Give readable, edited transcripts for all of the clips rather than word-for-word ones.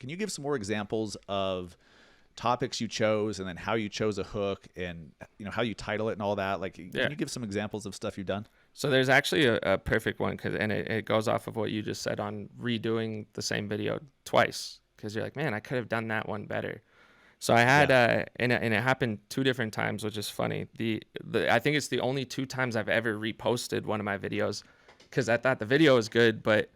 Can you give some more examples of topics you chose and then how you chose a hook and how you title it and all that? Like, can you give some examples of stuff you've done? So there's actually a perfect one, and it goes off of what you just said on redoing the same video twice, because you're like, man, I could have done that one better. So I had, Yeah. and it happened 2 different times, which is funny. I think it's the only 2 times I've ever reposted one of my videos, because I thought the video was good, but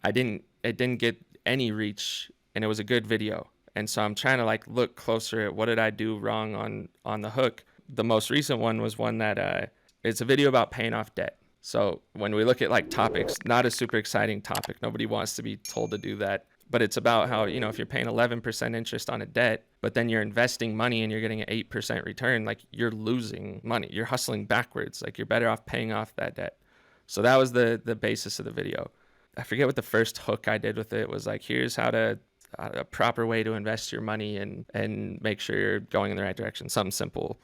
it didn't get any reach, and it was a good video. And so I'm trying to like look closer at what did I do wrong on the hook. The most recent one was one that it's a video about paying off debt. So when we look at like topics, not a super exciting topic. Nobody wants to be told to do that. But it's about how, if you're paying 11% interest on a debt, but then you're investing money and you're getting an 8% return, like you're losing money. You're hustling backwards. Like you're better off paying off that debt. So that was the basis of the video. I forget what the first hook I did with it was. Like, here's how to a proper way to invest your money and make sure you're going in the right direction. Something simple.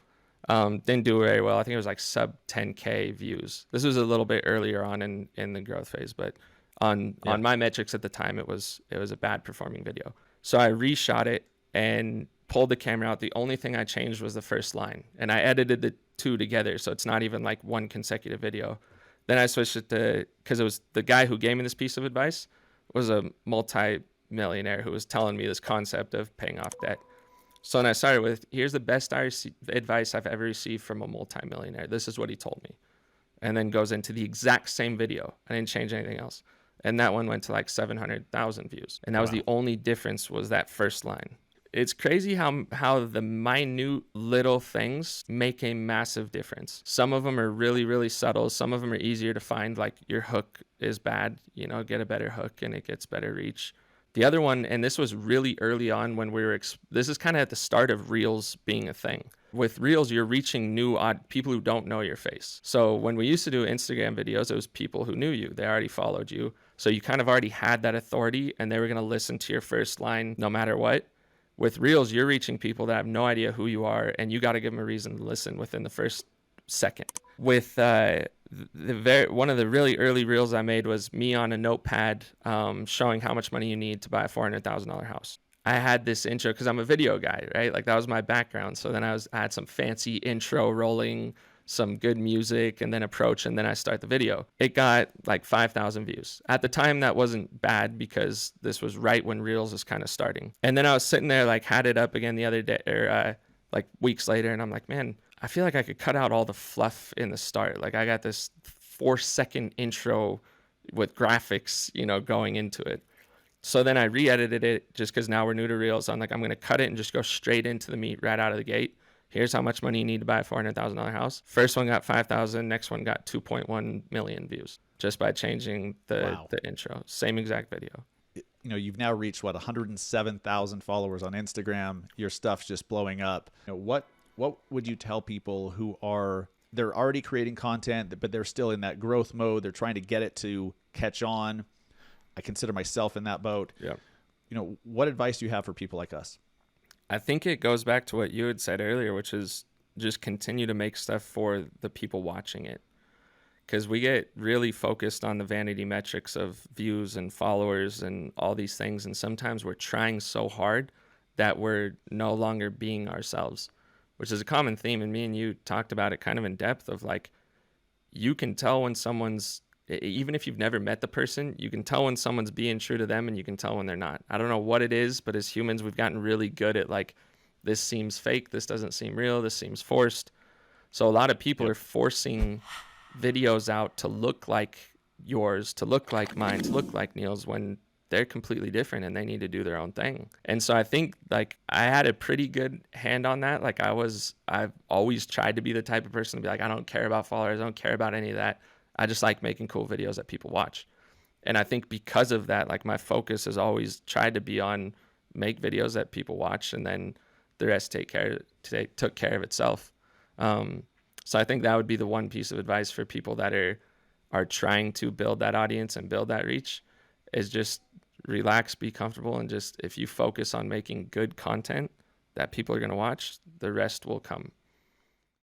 Didn't do very well. I think it was like sub 10K views. This was a little bit earlier on in the growth phase, but on my metrics at the time, it was a bad performing video. So I reshot it and pulled the camera out. The only thing I changed was the first line, and I edited the two together, so it's not even like one consecutive video. Then I switched it to, because it was the guy who gave me this piece of advice was a multi-millionaire who was telling me this concept of paying off debt. So then I started with, here's the best advice I've ever received from a multi-millionaire. This is what he told me. And then goes into the exact same video. I didn't change anything else. And that one went to like 700,000 views. And that was the only difference, was that first line. It's crazy how the minute little things make a massive difference. Some of them are really, really subtle. Some of them are easier to find, like your hook is bad, get a better hook and it gets better reach. The other one, and this was really early on when we were, this is kind of at the start of Reels being a thing. With Reels, you're reaching new people who don't know your face. So when we used to do Instagram videos, it was people who knew you. They already followed you. So you kind of already had that authority and they were going to listen to your first line no matter what. With Reels, you're reaching people that have no idea who you are, and you got to give them a reason to listen within the first second. With one of the really early Reels I made was me on a notepad showing how much money you need to buy a $400,000 house. I had this intro because I'm a video guy, right? Like that was my background. So then I had some fancy intro rolling, some good music, and then approach, and then I start the video. It got like 5,000 views. At the time, that wasn't bad because this was right when Reels was kind of starting. And then I was sitting there, like had it up again the other day, or like weeks later, and I'm like, man, I feel like I could cut out all the fluff in the start. Like I got this 4-second intro with graphics, going into it. So then I re-edited it just because now we're new to Reels. I'm like, I'm going to cut it and just go straight into the meat right out of the gate. Here's how much money you need to buy a $400,000 house. First one got 5,000. Next one got 2.1 million views just by changing the intro. Same exact video. You've now reached 107,000 followers on Instagram. Your stuff's just blowing up. What would you tell people who they're already creating content, but they're still in that growth mode? They're trying to get it to catch on. I consider myself in that boat. Yeah. What advice do you have for people like us? I think it goes back to what you had said earlier, which is just continue to make stuff for the people watching it. Because we get really focused on the vanity metrics of views and followers and all these things. And sometimes we're trying so hard that we're no longer being ourselves, which is a common theme. And me and you talked about it kind of in depth of like, you can tell when someone's, even if you've never met the person, you can tell when someone's being true to them and you can tell when they're not. I don't know what it is, but as humans, we've gotten really good at like, this seems fake, this doesn't seem real, this seems forced. So a lot of people are forcing videos out to look like yours, to look like mine, to look like Neil's, when they're completely different and they need to do their own thing. And so I think like I had a pretty good hand on that. Like I've always tried to be the type of person to be like, I don't care about followers, I don't care about any of that. I just like making cool videos that people watch. And I think because of that, like my focus has always tried to be on make videos that people watch, and then the rest took care of itself. So I think that would be the one piece of advice for people that are trying to build that audience and build that reach, is just relax, be comfortable, and just if you focus on making good content that people are going to watch, the rest will come.